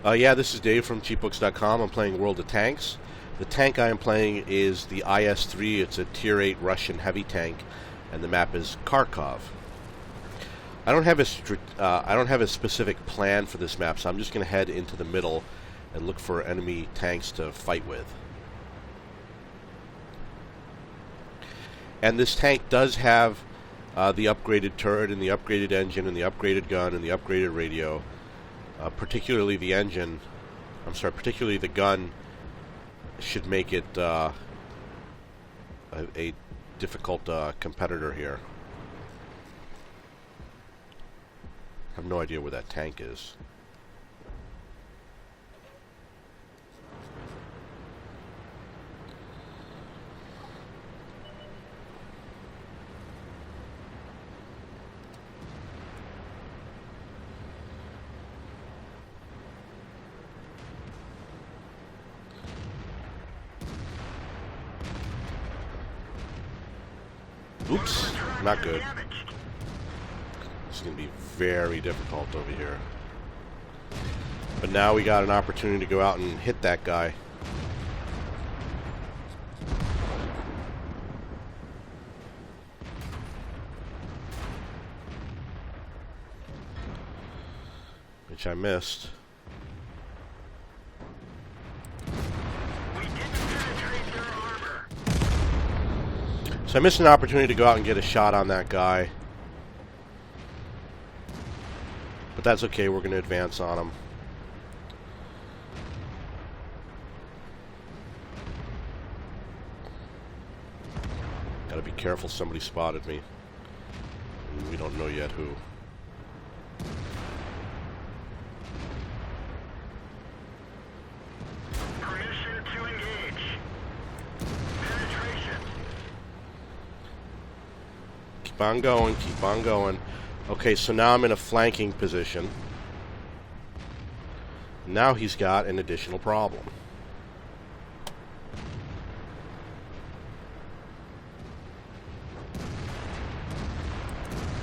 Yeah, this is Dave from cheapbooks.com. I'm playing World of Tanks. The tank I am playing is the IS-3. It's a Tier 8 Russian heavy tank, and the map is Kharkov. I don't have a specific plan for this map, so I'm just going to head into the middle and look for enemy tanks to fight with. And this tank does have the upgraded turret and the upgraded engine and the upgraded gun and the upgraded radio. Particularly the engine, particularly the gun should make it a difficult competitor here. I have no idea where that tank is. Oops, not good. This is going to be very difficult over here. But now we got an opportunity to go out and hit that guy. Which I missed. So I missed an opportunity to go out and get a shot on that guy. But that's okay, we're going to advance on him. Gotta be careful, somebody spotted me. And we don't know yet who. Permission to engage. Penetration. Keep on going, keep on going. Okay, so now I'm in a flanking position. Now he's got an additional problem.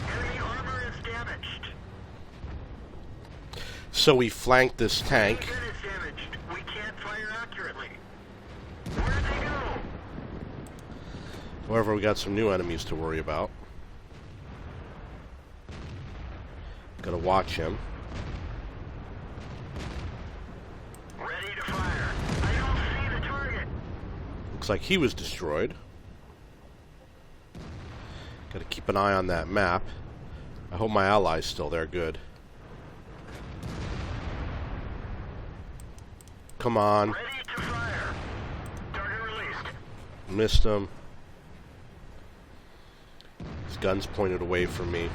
Enemy armor is damaged. So we flanked this tank. Gun is damaged. We can't fire accurately. Where'd they go? However, we got some new enemies to worry about. Gotta watch him. Ready to fire. I don't see the target. Looks like he was destroyed. Gotta keep an eye on that map. I hope my ally's still there. Good. Come on. Ready to fire. Target released. Missed him. His gun's pointed away from me.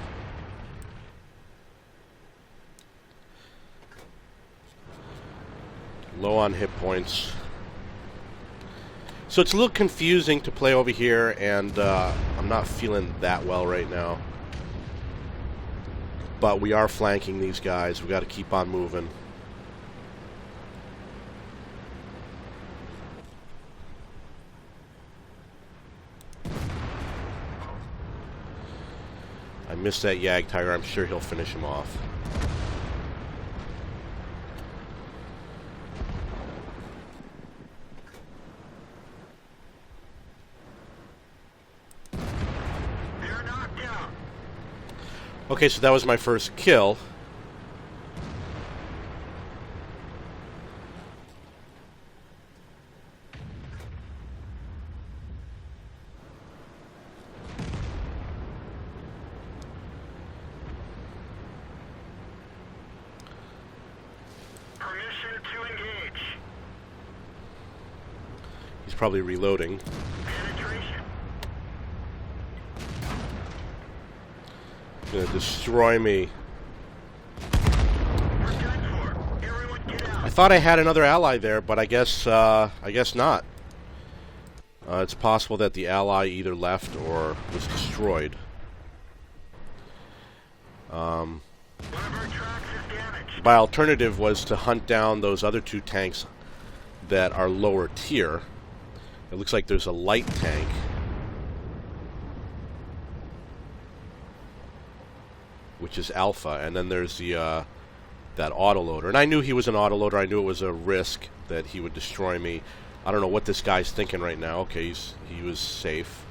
Low on hit points. So it's a little confusing to play over here, and I'm not feeling that well right now. But we are flanking these guys. We got to keep on moving. I missed that Yag Tiger. I'm sure he'll finish him off. Okay, so that was my first kill. Permission to engage. He's probably reloading. Penetration. Gonna destroy me. We're done for. Everyone get out. I thought I had another ally there, but I guess not. It's possible that the ally either left or was destroyed. One of our tracks is damaged. My alternative was to hunt down those other two tanks that are lower tier. It looks like there's a light tank. Which is Alpha, and then there's the that autoloader. And I knew he was an autoloader. I knew it was a risk that he would destroy me. I don't know what this guy's thinking right now. Okay, he was safe.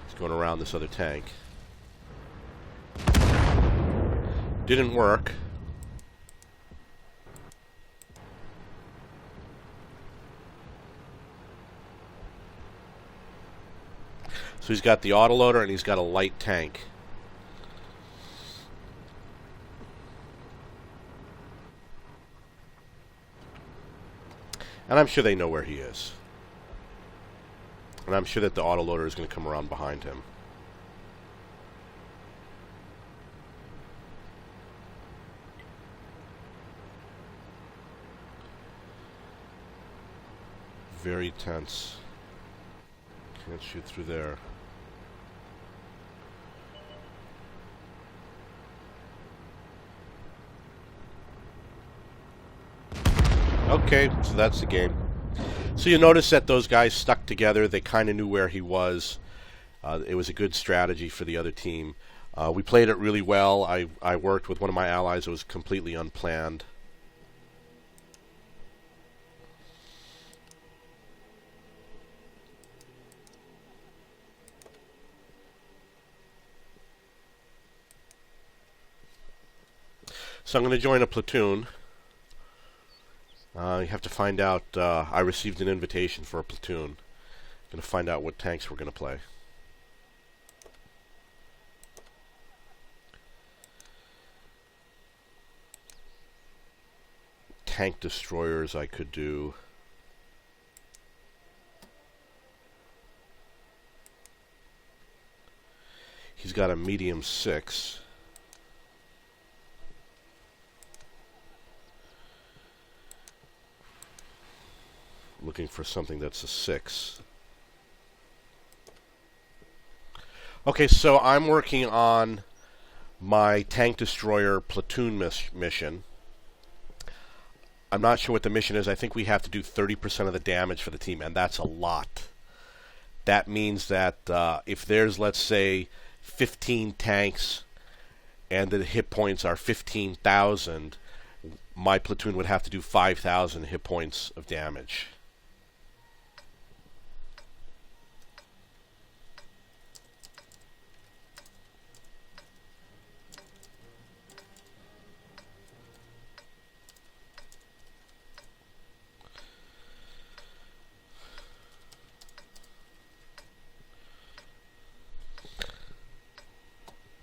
He's going around this other tank. Didn't work. So he's got the autoloader and he's got a light tank. And I'm sure they know where he is. And I'm sure that the autoloader is going to come around behind him. Very tense. Can't shoot through there. Okay, so that's the game. So you notice that those guys stuck together. They kind of knew where he was. It was a good strategy for the other team. We played it really well. I worked with one of my allies. It was completely unplanned. So I'm going to join a platoon. You have to find out. I received an invitation for a platoon. Going to find out what tanks we're going to play. Tank destroyers I could do. He's got a medium 6. Looking for something that's a 6. Okay, so I'm working on my tank destroyer platoon mission. I'm not sure what the mission is. I think we have to do 30% of the damage for the team, and that's a lot. That means that if there's, let's say, 15 tanks and the hit points are 15,000, my platoon would have to do 5,000 hit points of damage.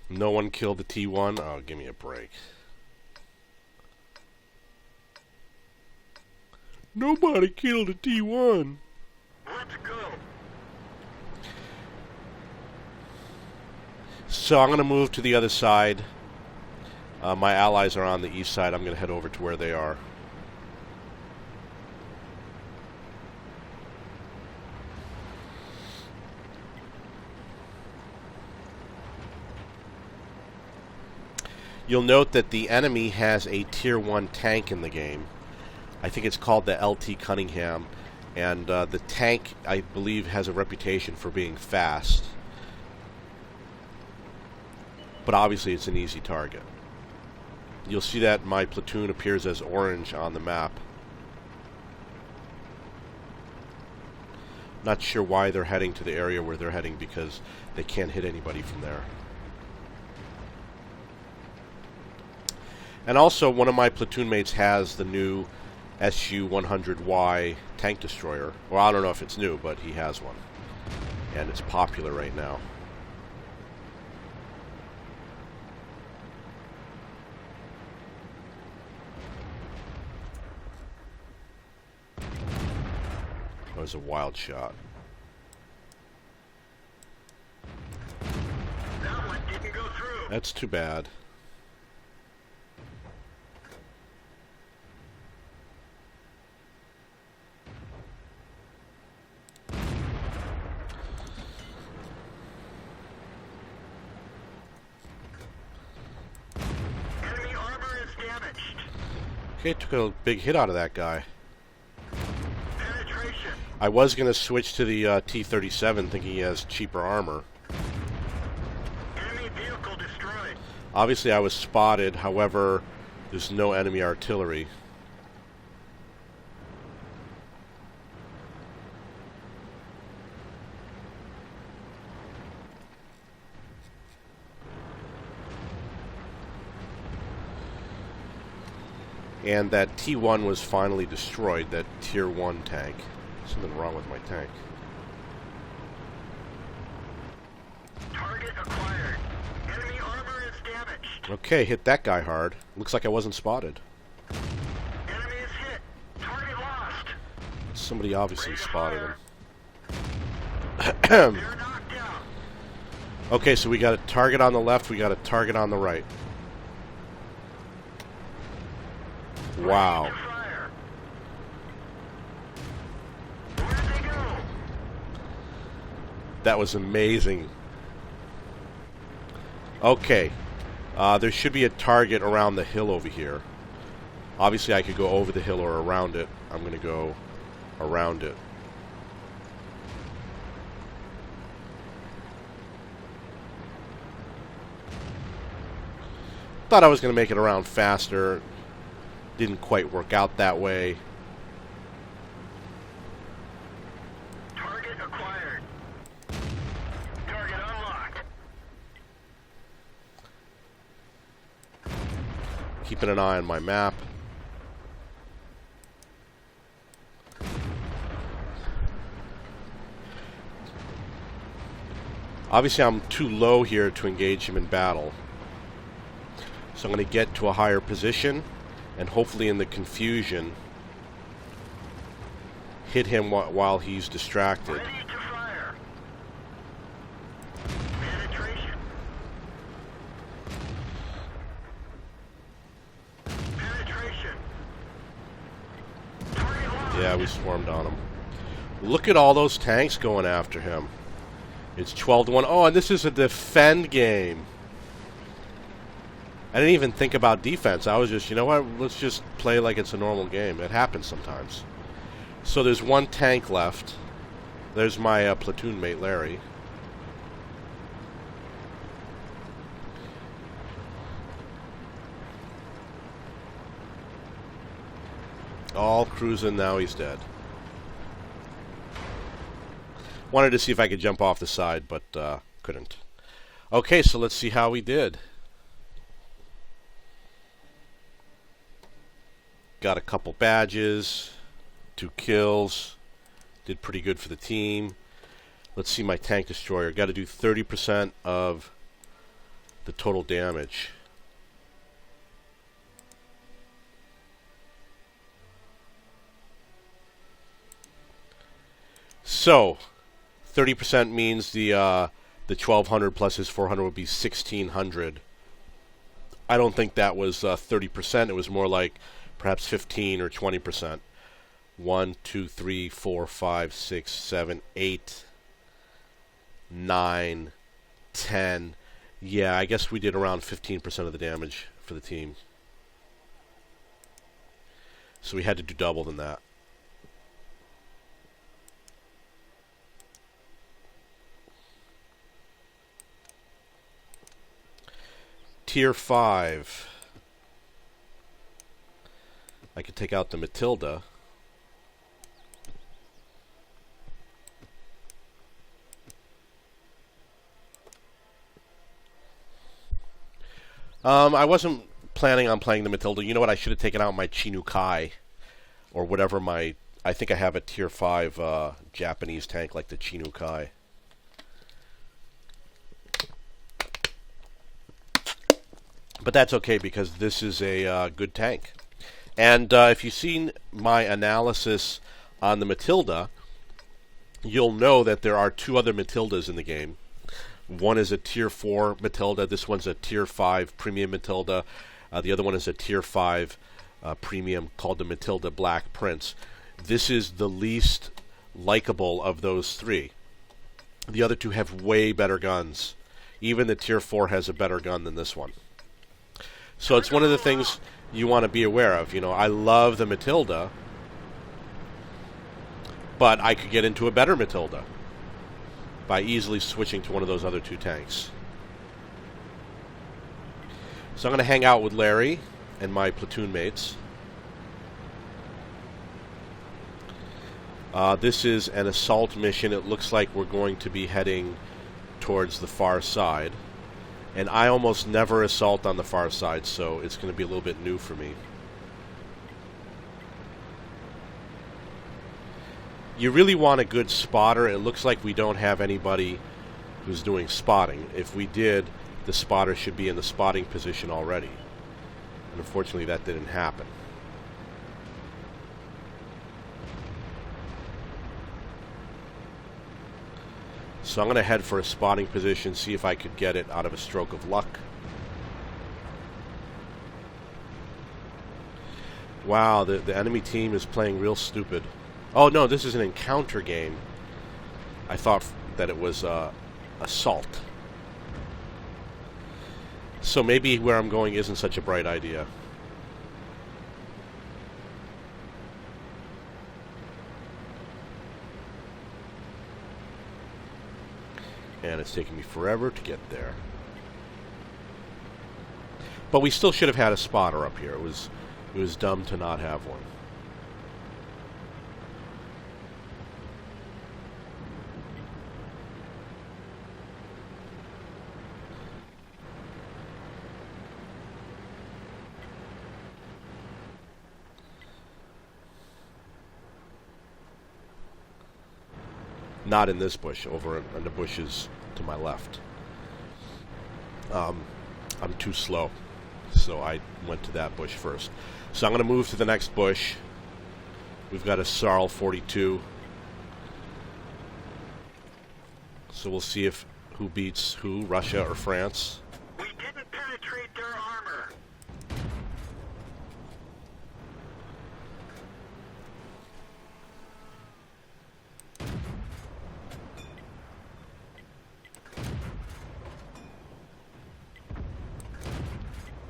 No one killed the T1? Oh, give me a break. Nobody killed a T1. Let's go. So I'm going to move to the other side. My allies are on the east side. I'm going to head over to where they are. You'll note that the enemy has a Tier 1 tank in the game. I think it's called the LT Cunningham. And the tank, I believe, has a reputation for being fast. But obviously it's an easy target. You'll see that my platoon appears as orange on the map. Not sure why they're heading to the area where they're heading, because they can't hit anybody from there. And also, one of my platoon mates has the new SU-100Y tank destroyer. Well, I don't know if it's new, but he has one. And it's popular right now. That was a wild shot. That one didn't go through. That's too bad. Enemy armor is damaged. Okay, took a big hit out of that guy. Penetration. I was going to switch to the T-37 thinking he has cheaper armor. Enemy vehicle destroyed. Obviously I was spotted, however, There's no enemy artillery. And that T1 was finally destroyed, that Tier 1 tank. Something wrong with my tank. Target acquired. Enemy armor is damaged. Okay, hit that guy hard. Looks like I wasn't spotted. Enemy is hit. Target lost. Somebody obviously spotted him. They're knocked down. Okay, so we got a target on the left, we got a target on the right. Wow. Ready to fire. Where'd they go? That was amazing. Okay. There should be a target around the hill over here. Obviously, I could go over the hill or around it. I'm going to go around it. Thought I was going to make it around faster. Didn't quite work out that way. Target acquired. Target unlocked. Keeping an eye on my map. Obviously, I'm too low here to engage him in battle. So I'm going to get to a higher position, and hopefully in the confusion, hit him while he's distracted. Ready to fire. Penetration. Penetration. Target lost. Yeah, we swarmed on him. Look at all those tanks going after him. It's 12-1. Oh, and this is a defend game. I didn't even think about defense. I was just, you know what, let's just play like it's a normal game. It happens sometimes. So there's one tank left. There's my platoon mate, Larry. All cruising, now he's dead. Wanted to see if I could jump off the side, but couldn't. Okay, so let's see how we did. Got a couple badges, 2 kills, did pretty good for the team. Let's see my tank destroyer. Got to do 30% of the total damage. So 30% means the 1200 plus his 400 would be 1600. I don't think that was 30%. It was more like perhaps 15 or 20%. 1, 2, 3, 4, 5, 6, 7, 8, 9, 10. Yeah, I guess we did around 15% of the damage for the team. So we had to do double than that. Tier 5. I could take out the Matilda. I wasn't planning on playing the Matilda. You know what? I should have taken out my Chinook, or whatever my... I think I have a Tier 5 Japanese tank like the Chinook. But that's okay because this is a good tank. And if you've seen my analysis on the Matilda, you'll know that there are 2 other Matildas in the game. One is a Tier 4 Matilda. This one's a Tier 5 Premium Matilda. The other one is a Tier 5 Premium called the Matilda Black Prince. This is the least likable of those 3. The other 2 have way better guns. Even the Tier 4 has a better gun than this one. So it's one of the things you want to be aware of. You know, I love the Matilda, but I could get into a better Matilda by easily switching to one of those other 2 tanks. So I'm going to hang out with Larry and my platoon mates. This is an assault mission. It looks like we're going to be heading towards the far side. And I almost never assault on the far side, so it's going to be a little bit new for me. You really want a good spotter. It looks like we don't have anybody who's doing spotting. If we did, the spotter should be in the spotting position already. And unfortunately, that didn't happen. So I'm going to head for a spotting position, see if I could get it out of a stroke of luck. Wow, the enemy team is playing real stupid. Oh no, this is an encounter game. I thought that it was assault. So maybe where I'm going isn't such a bright idea. And it's taking me forever to get there. But we still should have had a spotter up here. It was dumb to not have one. Not in this bush, over in the bushes to my left. I'm too slow, so I went to that bush first. So I'm going to move to the next bush. We've got a Sarl 42. So we'll see if who beats who, Russia or France. We didn't penetrate their armor.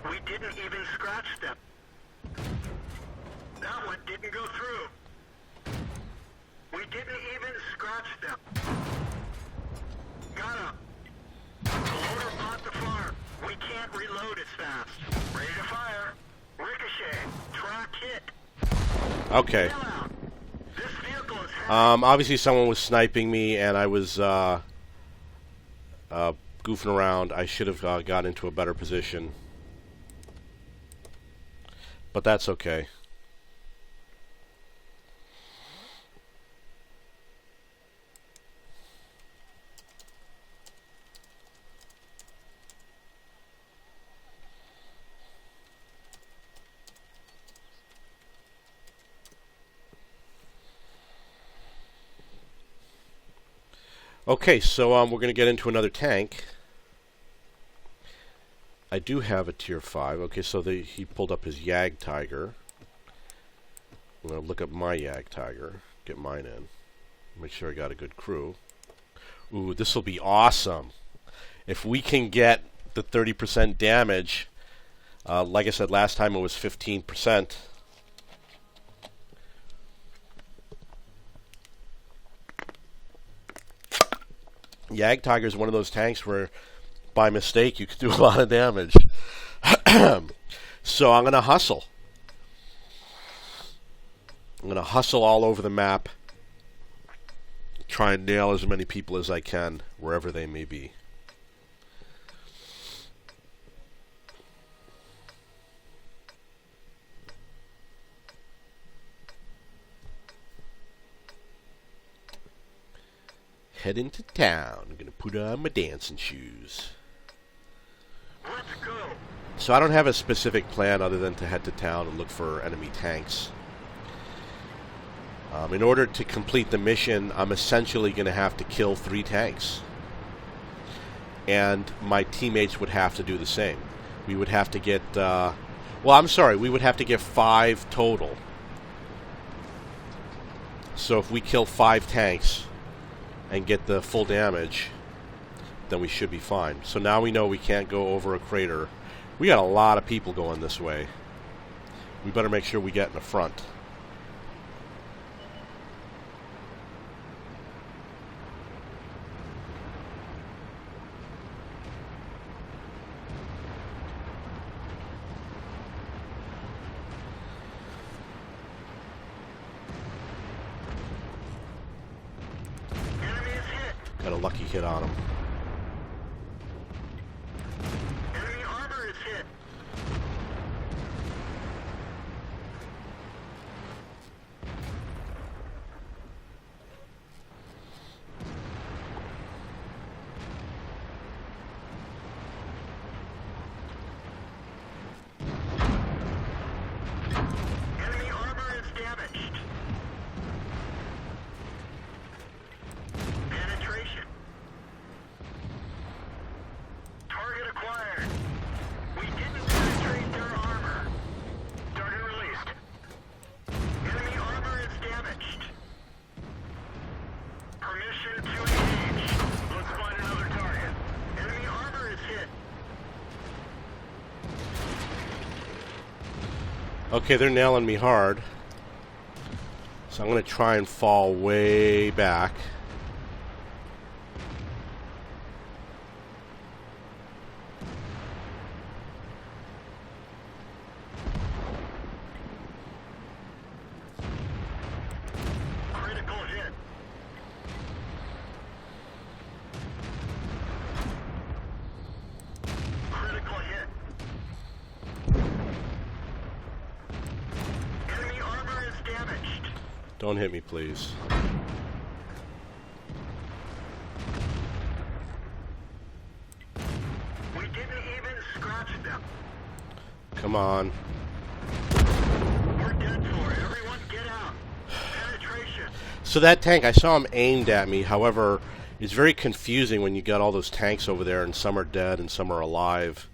We didn't even scratch them. That one didn't go through. We didn't even scratch them. Got him. The loader bought the farm. We can't reload as fast. Ready to fire. Ricochet. Track hit. Okay. Bail out. This vehicle is Obviously someone was sniping me and I was goofing around. I should have got into a better position. But that's okay. Okay, so we're going to get into another tank. I do have a tier 5. Okay, so he pulled up his Yag Tiger. I'm going to look up my Yag Tiger, get mine in, make sure I got a good crew. Ooh, this will be awesome. If we can get the 30% damage, like I said last time it was 15%. Yag Tiger is one of those tanks where by mistake you could do a lot of damage. So I'm going to hustle. I'm going to hustle all over the map. Try and nail as many people as I can, wherever they may be. Head into town. I'm going to put on my dancing shoes. Let's go. So I don't have a specific plan other than to head to town and look for enemy tanks. In order to complete the mission, I'm essentially going to have to kill 3 tanks. And my teammates would have to do the same. We would have to get... we would have to get 5 total. So if we kill 5 tanks and get the full damage, then we should be fine. So now we know we can't go over a crater. We got a lot of people going this way. We better make sure we get in the front. lucky hit on him. Enemy armor is hit. Enemy armor is damaged. Penetration. Target acquired. We didn't penetrate their armor. Target released. Enemy armor is damaged. Permission to engage. Let's find another target. Enemy armor is hit. Okay, they're nailing me hard. So I'm going to try and fall way back. Critical hit. Critical hit. Enemy armor is damaged. Don't hit me, please. We didn't even scratch them. Come on. We're dead for. Everyone get out. Penetration. So that tank, I saw him aimed at me. However, it's very confusing when you got all those tanks over there and some are dead and some are alive.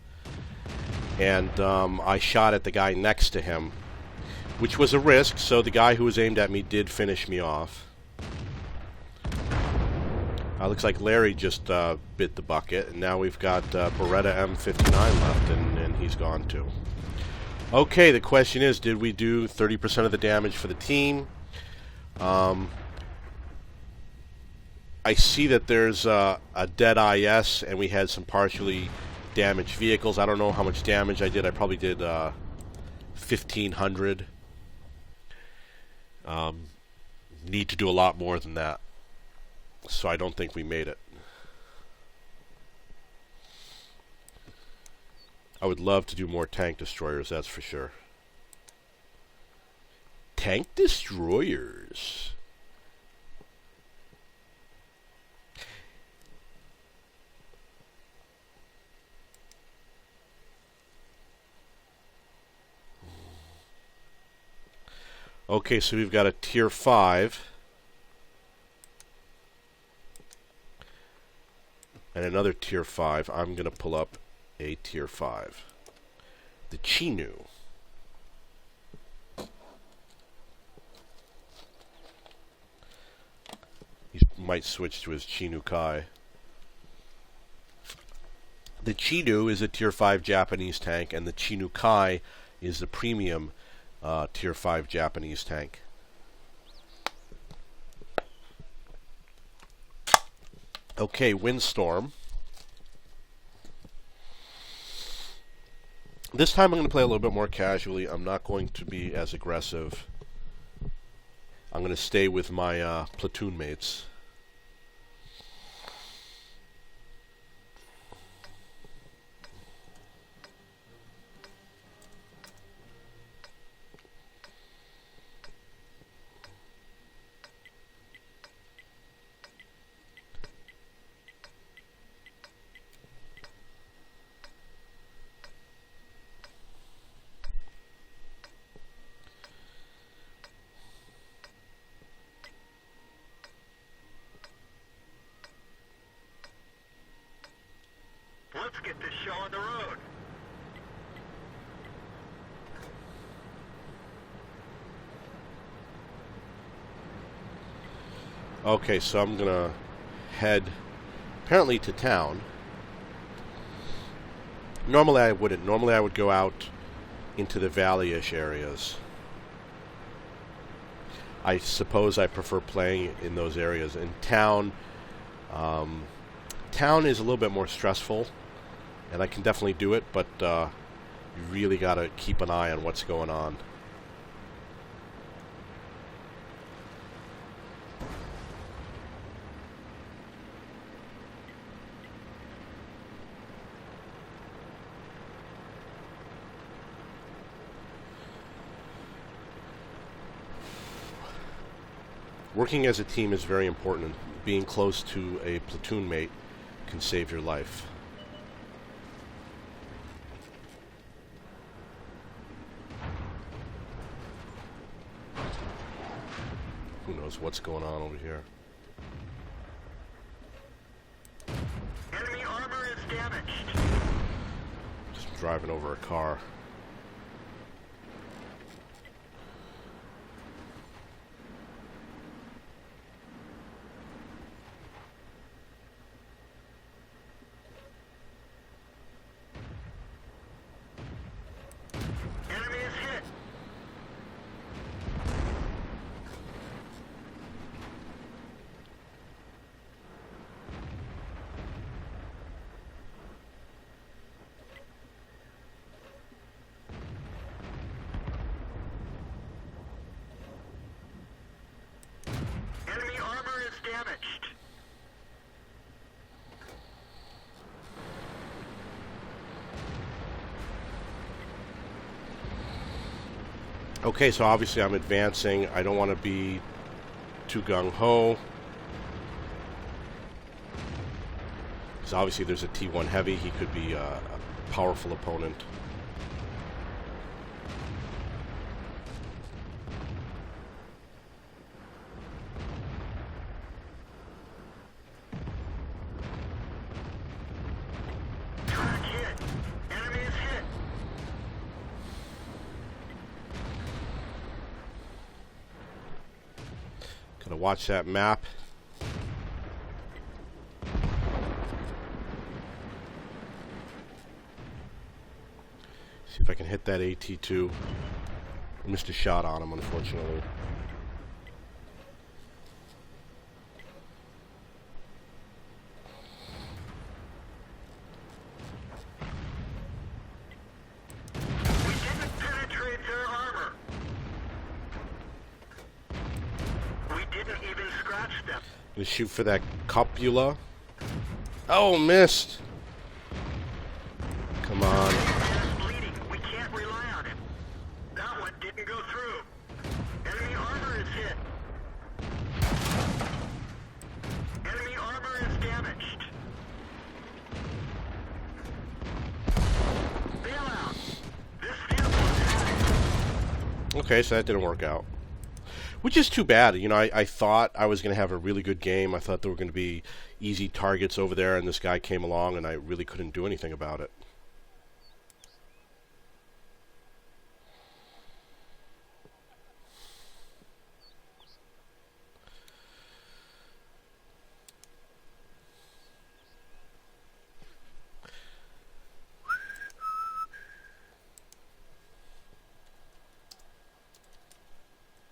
And I shot at the guy next to him, which was a risk, so the guy who was aimed at me did finish me off. Looks like Larry just bit the bucket, and now we've got Beretta M59 left, and he's gone too. Okay, the question is, did we do 30% of the damage for the team? I see that there's a dead IS, and we had some partially damaged vehicles. I don't know how much damage I did. I probably did 1,500. Need to do a lot more than that. So I don't think we made it. I would love to do more tank destroyers, that's for sure. Tank destroyers. Okay, so we've got a tier 5. And another tier 5. I'm going to pull up a tier 5. The Chinu. He might switch to his Chinu Kai. The Chinu is a tier 5 Japanese tank, and the Chinu Kai is the premium tier 5 Japanese tank. Okay, Windstorm. This time I'm going to play a little bit more casually. I'm not going to be as aggressive. I'm going to stay with my platoon mates. Let's get this show on the road. Okay, so I'm going to head apparently to town. Normally I wouldn't. Normally I would go out into the valley-ish areas. I suppose I prefer playing in those areas. In town, town is a little bit more stressful, and I can definitely do it, but you really got to keep an eye on what's going on. Working as a team is very important. Being close to a platoon mate can save your life. Who knows what's going on over here? Enemy armor is damaged. Just driving over a car. Enemy is hit. Enemy armor is damaged. Okay, so obviously I'm advancing. I don't want to be too gung-ho. Because obviously there's a T1 Heavy. He could be a powerful opponent. Track hit. Enemy is hit. Gotta watch that map. See if I can hit that AT-2. Missed a shot on him, unfortunately. We didn't penetrate their armor. We didn't even scratch them. Gonna shoot for that copula. Oh, missed! Come on. Man's bleeding. We can't rely on him. That one didn't go through. Enemy armor is hit. Enemy armor is damaged. Bail out. This vehicle is heading. Okay, so that didn't work out. Which is too bad. You know, I thought I was going to have a really good game. I thought there were going to be easy targets over there, and this guy came along, and I really couldn't do anything about it.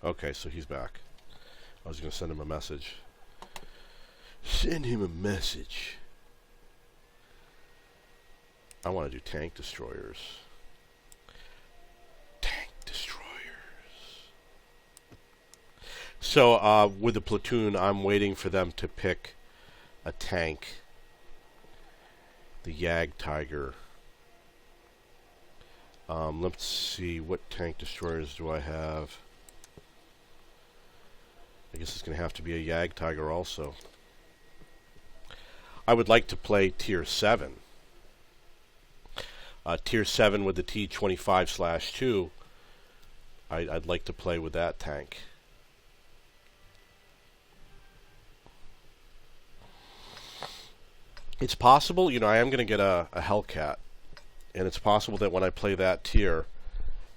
Okay, so he's back. I was going to send him a message. Send him a message. I want to do tank destroyers. Tank destroyers. So, with the platoon, I'm waiting for them to pick a tank. The Yag Tiger. Let's see, what tank destroyers do I have? I guess it's going to have to be a Yag Tiger also. I would like to play Tier 7. Tier 7 with the T-25/2. I'd like to play with that tank. It's possible, you know, I am going to get a Hellcat. And it's possible that when I play that tier,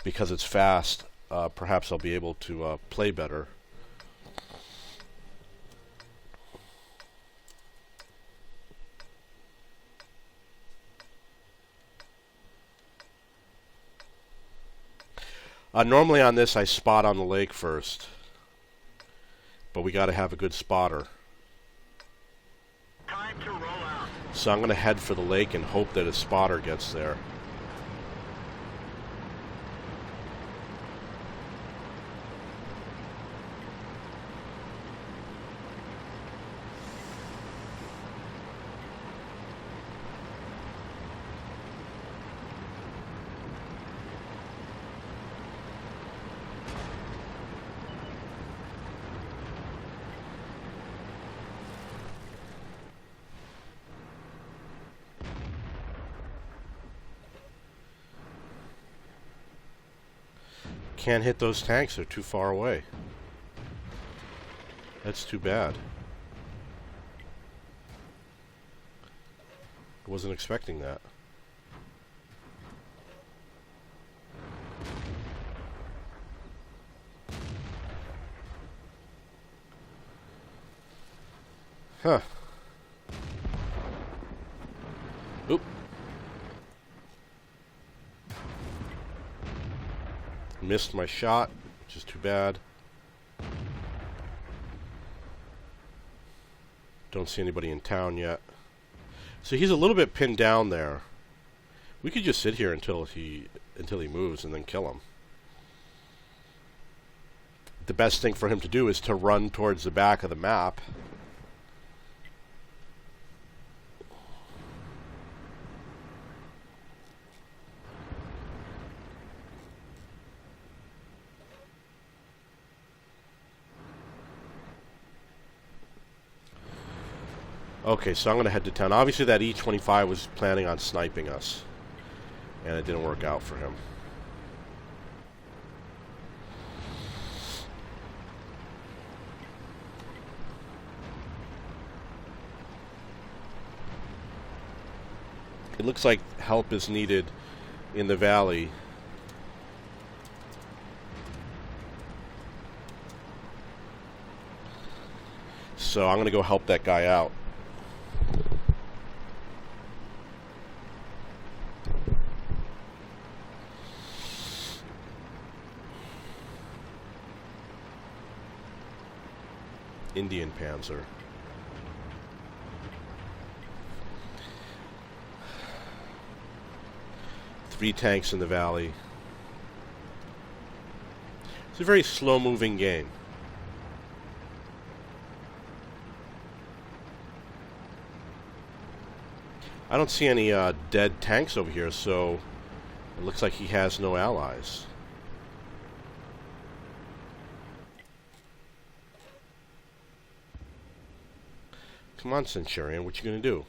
because it's fast, perhaps I'll be able to play better. Normally on this I spot on the lake first, but we got to have a good spotter. Time to roll out. So I'm going to head for the lake and hope that a spotter gets there. can't hit those tanks. They're too far away. That's too bad. I wasn't expecting that. Huh. Oop. Missed my shot, which is too bad. Don't see anybody in town yet. So he's a little bit pinned down there. We could just sit here until he moves and then kill him. The best thing for him to do is to run towards the back of the map. Okay, so I'm going to head to town. Obviously that E-25 was planning on sniping us, and it didn't work out for him. It looks like help is needed in the valley. So I'm going to go help that guy out. Indian Panzer. Three tanks in the valley. It's a very slow-moving game. I don't see any dead tanks over here, so it looks like he has no allies. Come on, Centurion, what you gonna do?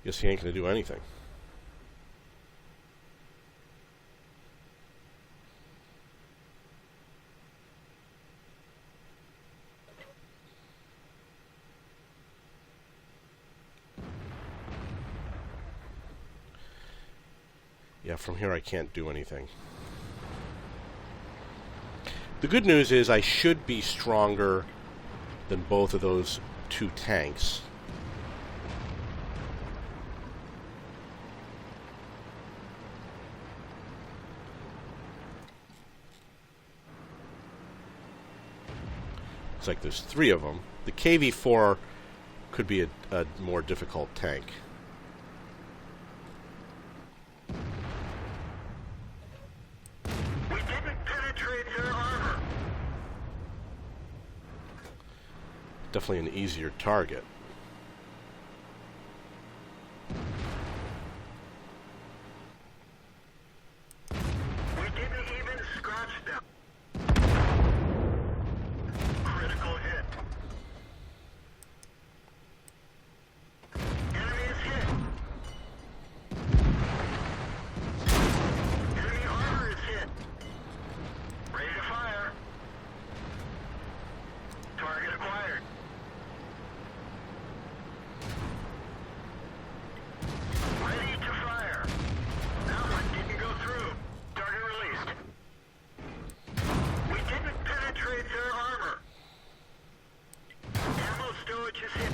Guess he ain't gonna do anything. Yeah, from here I can't do anything. The good news is I should be stronger than both of those two tanks. Looks like there's three of them. The KV-4 could be a more difficult tank. Definitely an easier target. We didn't even scratch them. Critical hit. Enemy is hit. Enemy armor is hit. Ready to fire. Target acquired. Ready to fire. That one didn't go through. Target released. We didn't penetrate their armor. Ammo stowage is hit.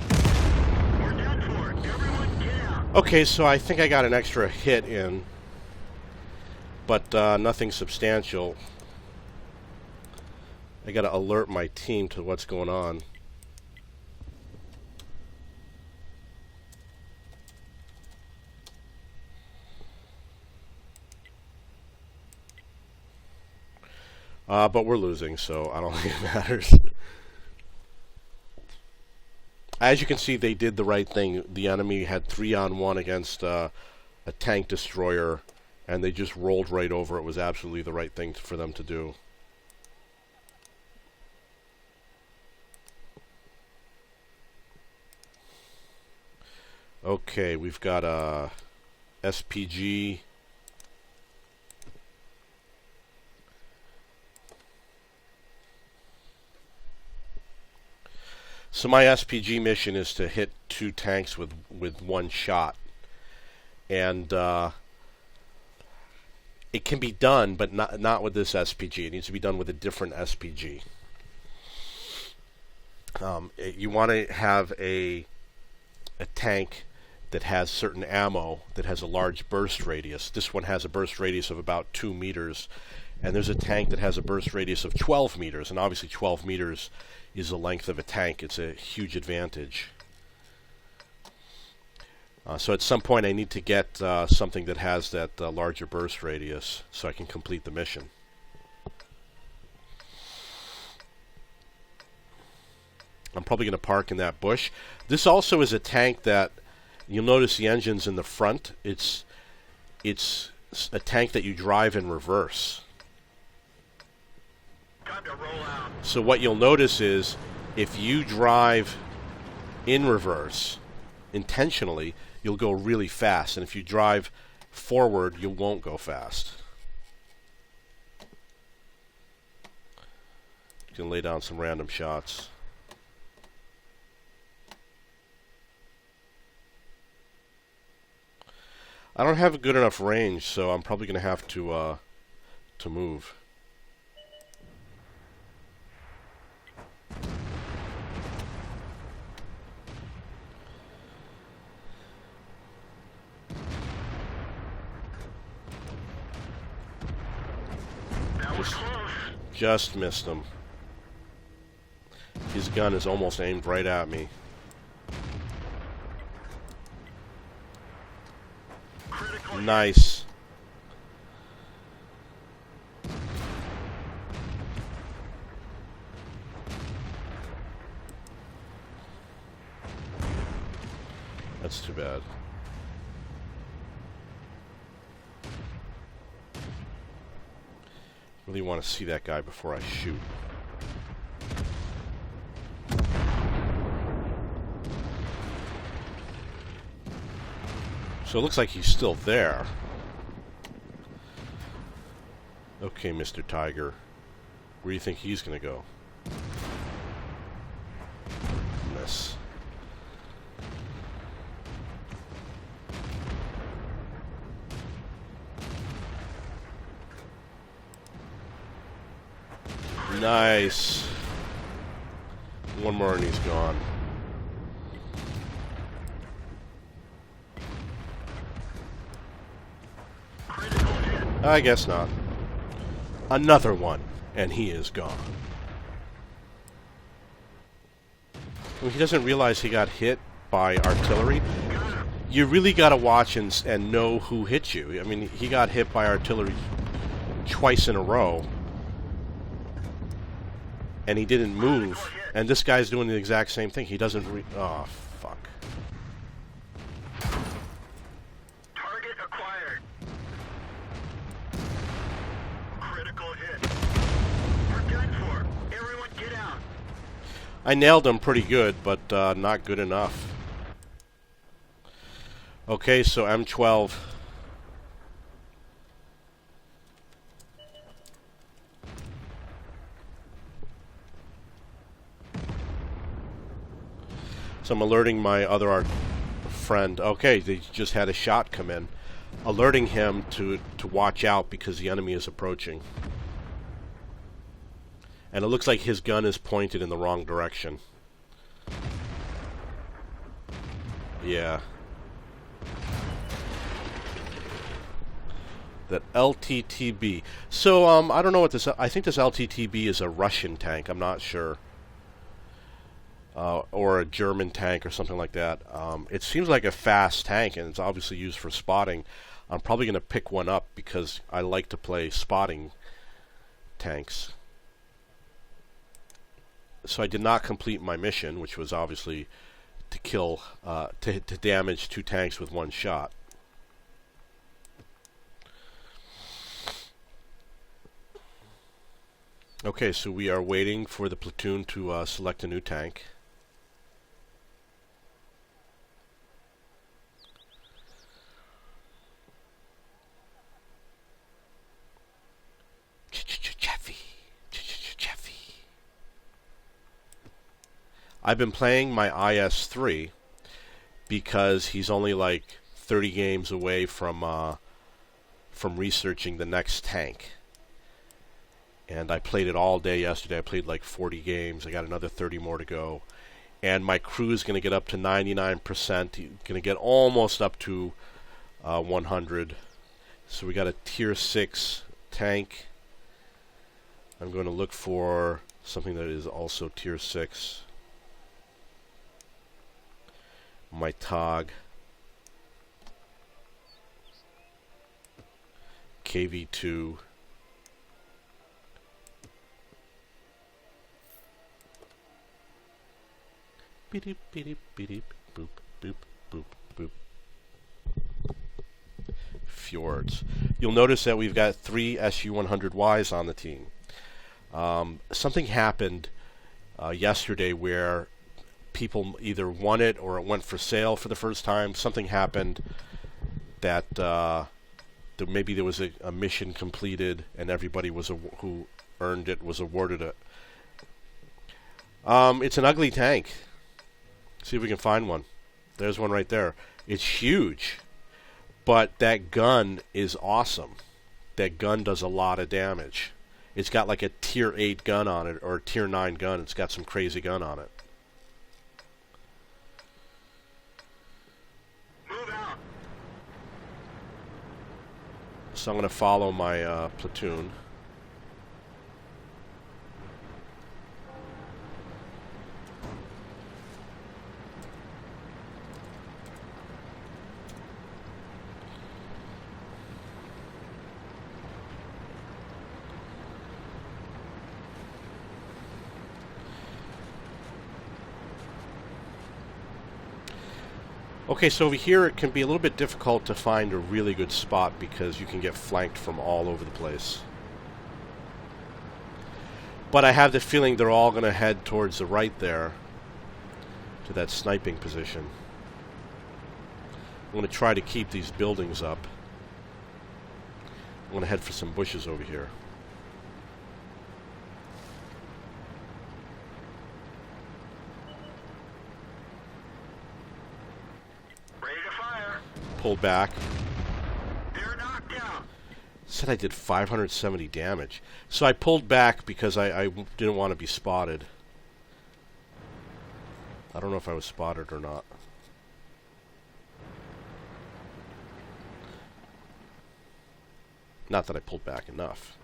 We're done for. Everyone get out. Okay, so I think I got an extra hit in, but nothing substantial. I gotta alert my team to what's going on. But we're losing, so I don't think it matters. As you can see, they did the right thing. The enemy had 3-on-1 against a tank destroyer, and they just rolled right over. It was absolutely the right thing for them to do. Okay, we've got a SPG. So my SPG mission is to hit 2 tanks with one shot, and it can be done, but not with this SPG. It needs to be done with a different SPG. You want to have a tank that has certain ammo that has a large burst radius. This one has a burst radius of about 2 meters, and there's a tank that has a burst radius of 12 meters, and obviously 12 meters is the length of a tank. It's a huge advantage. So at some point I need to get something that has that larger burst radius so I can complete the mission. I'm probably going to park in that bush. This also is a tank that you'll notice the engine's in the front. It's a tank that you drive in reverse. Time to roll out. So what you'll notice is if you drive in reverse intentionally, you'll go really fast, and if you drive forward, you won't go fast. You can lay down some random shots. I don't have a good enough range, so I'm probably going to have to move. Just missed him. His gun is almost aimed right at me. Nice. That's too bad. Really want to see that guy before I shoot. So it looks like he's still there. Okay, Mr. Tiger. Where do you think he's gonna go? Miss. Nice. One more and he's gone. I guess not. Another one, and he is gone. Well, he doesn't realize he got hit by artillery. You really got to watch and know who hit you. I mean, he got hit by artillery twice in a row, and he didn't move. And this guy's doing the exact same thing. He doesn't oh, fuck. Target acquired. Critical hit. We're done for. Everyone get out. I nailed him pretty good, but not good enough. Okay, so M12. So I'm alerting my other friend. Okay, they just had a shot come in. Alerting him to watch out because the enemy is approaching. And it looks like his gun is pointed in the wrong direction. Yeah. That LTTB. So, I don't know what this... I think this LTTB is a Russian tank. I'm not sure. Or a German tank or something like that. It seems like a fast tank, and it's obviously used for spotting. I'm probably going to pick one up because I like to play spotting tanks. So I did not complete my mission, which was obviously to kill, to damage 2 tanks with 1 shot. Okay, so we are waiting for the platoon to select a new tank. I've been playing my IS-3 because he's only like 30 games away from researching the next tank. And I played it all day yesterday. I played like 40 games. I got another 30 more to go. And my crew is going to get up to 99%. Going to get almost up to 100. So we got a tier 6 tank. I'm going to look for something that is also tier 6. My TOG. KV2. Beep, beep, beep, boop, boop, boop, boop. Fjords. You'll notice that we've got 3 SU-100Ys on the team. Something happened yesterday where people either won it or it went for sale for the first time. Something happened that maybe there was a mission completed and everybody who earned it was awarded it. It's an ugly tank. See if we can find one. There's one right there. It's huge, but that gun is awesome. That gun does a lot of damage. It's got like a tier 8 gun on it, or a tier 9 gun. It's got some crazy gun on it. Move out. So I'm going to follow my platoon. Okay, so over here it can be a little bit difficult to find a really good spot because you can get flanked from all over the place. But I have the feeling they're all going to head towards the right there to that sniping position. I'm going to try to keep these buildings up. I'm going to head for some bushes over here. Pulled back. They're knocked out. Said I did 570 damage. So I pulled back because I didn't want to be spotted. I don't know if I was spotted or not. Not that I pulled back enough.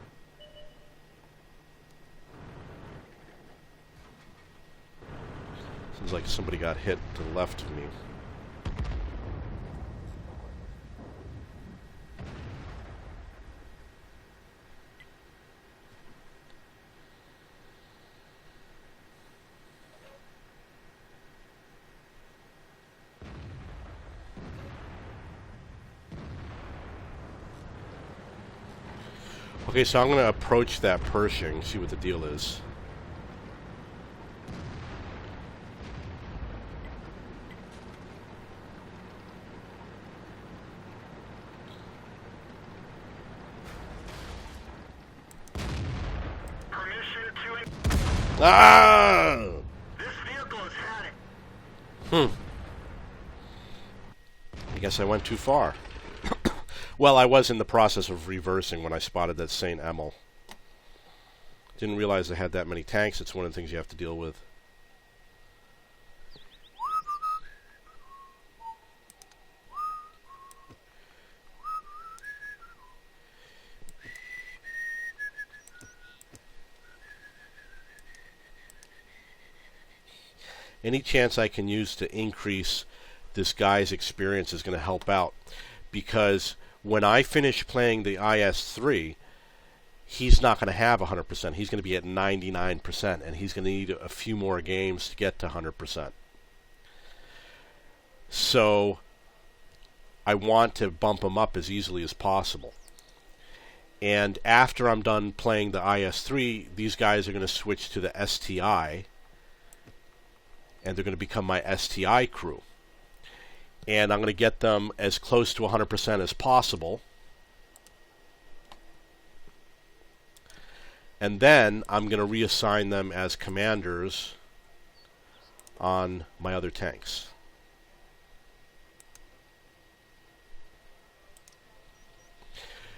Seems like somebody got hit to the left of me. Okay, so I'm going to approach that Pershing, see what the deal is. Permission to... Ah! This vehicle has had it. I guess I went too far. Well, I was in the process of reversing when I spotted that St. Emil. Didn't realize they had that many tanks. It's one of the things you have to deal with. Any chance I can use to increase this guy's experience is going to help out. Because when I finish playing the IS-3, he's not going to have 100%. He's going to be at 99%, and he's going to need a few more games to get to 100%. So I want to bump him up as easily as possible. And after I'm done playing the IS-3, these guys are going to switch to the STI, and they're going to become my STI crew. And I'm going to get them as close to 100% as possible. And then I'm going to reassign them as commanders on my other tanks.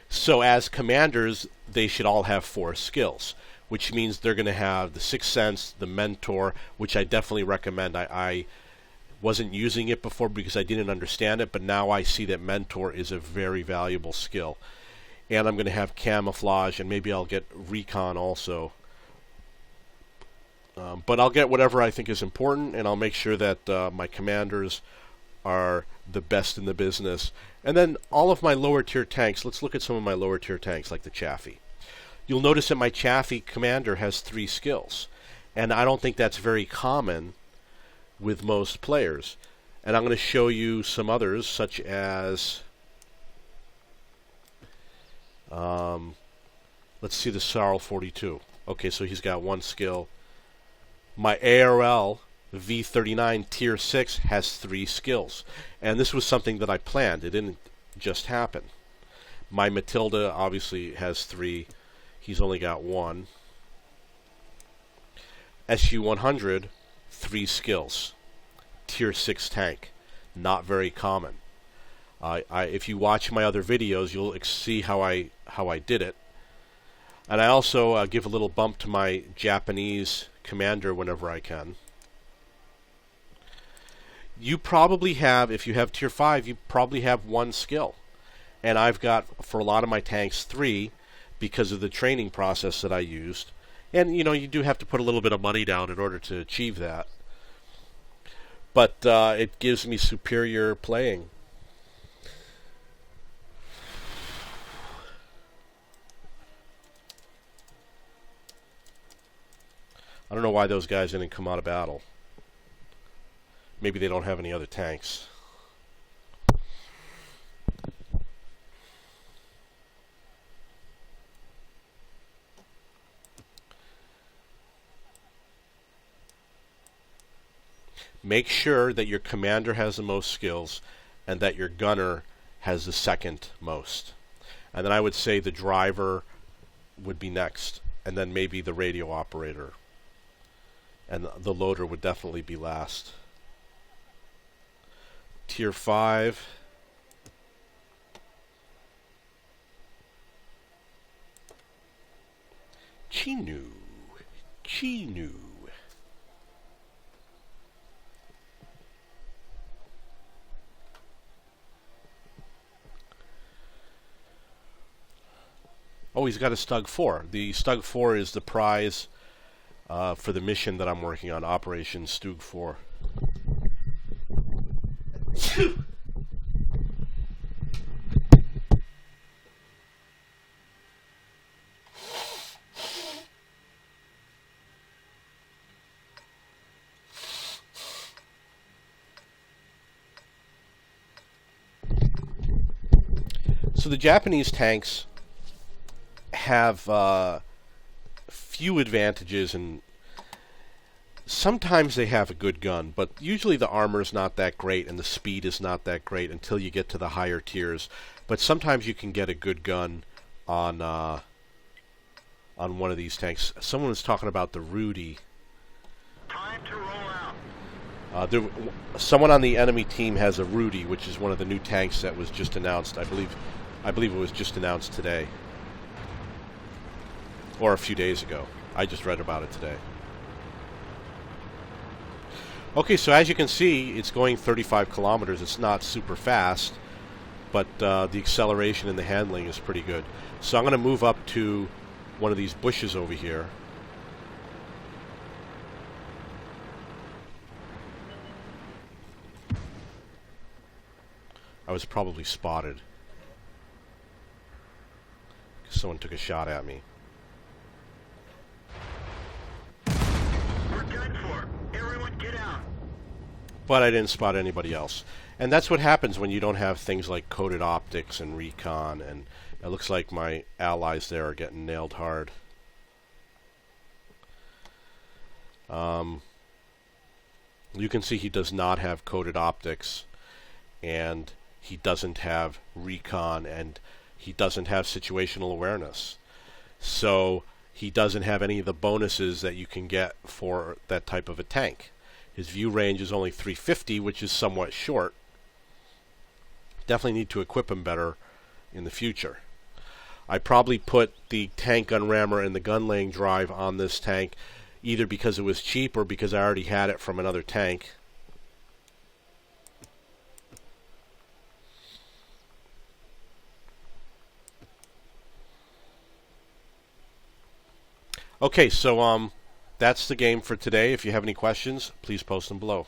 So as commanders, they should all have 4 skills, which means they're going to have the Sixth Sense, the Mentor, which I definitely recommend. I wasn't using it before because I didn't understand it, but now I see that Mentor is a very valuable skill. And I'm going to have Camouflage, and maybe I'll get Recon also. But I'll get whatever I think is important, and I'll make sure that my commanders are the best in the business. And then all of my lower tier tanks, let's look at some of my lower tier tanks like the Chaffee. You'll notice that my Chaffee commander has 3 skills, and I don't think that's very common with most players. And I'm going to show you some others, such as let's see the Sarl 42. Okay, so he's got 1 skill. My ARL V39 Tier 6 has 3 skills. And this was something that I planned. It didn't just happen. My Matilda obviously has 3. He's only got 1. SU-100, 3 skills. Tier 6 tank. Not very common. If you watch my other videos, you'll see how I did it. And I also give a little bump to my Japanese commander whenever I can. You probably have, if you have tier 5, you probably have 1 skill. And I've got, for a lot of my tanks, 3 because of the training process that I used. And, you know, you do have to put a little bit of money down in order to achieve that. But it gives me superior playing. I don't know why those guys didn't come out of battle. Maybe they don't have any other tanks. Make sure that your commander has the most skills and that your gunner has the second most. And then I would say the driver would be next, and then maybe the radio operator. And the loader would definitely be last. Tier 5. Chinu. Oh, he's got a Stug 4. The Stug 4 is the prize for the mission that I'm working on, Operation Stug 4. So the Japanese tanks have few advantages, and sometimes they have a good gun, but usually the armor is not that great and the speed is not that great until you get to the higher tiers. But sometimes you can get a good gun on one of these tanks. Someone was talking about the Rudy. Time to roll out. Someone on the enemy team has a Rudy, which is one of the new tanks that was just announced. I believe it was just announced today. Or a few days ago. I just read about it today. Okay, so as you can see, it's going 35 kilometers. It's not super fast, but the acceleration and the handling is pretty good. So I'm going to move up to one of these bushes over here. I was probably spotted. Someone took a shot at me. But I didn't spot anybody else. And that's what happens when you don't have things like coded optics and recon, and it looks like my allies there are getting nailed hard. You can see he does not have coded optics, and he doesn't have recon, and he doesn't have situational awareness. So he doesn't have any of the bonuses that you can get for that type of a tank. His view range is only 350, which is somewhat short. Definitely need to equip him better in the future. I probably put the tank gun rammer and the gun laying drive on this tank either because it was cheap or because I already had it from another tank. Okay, so that's the game for today. If you have any questions, please post them below.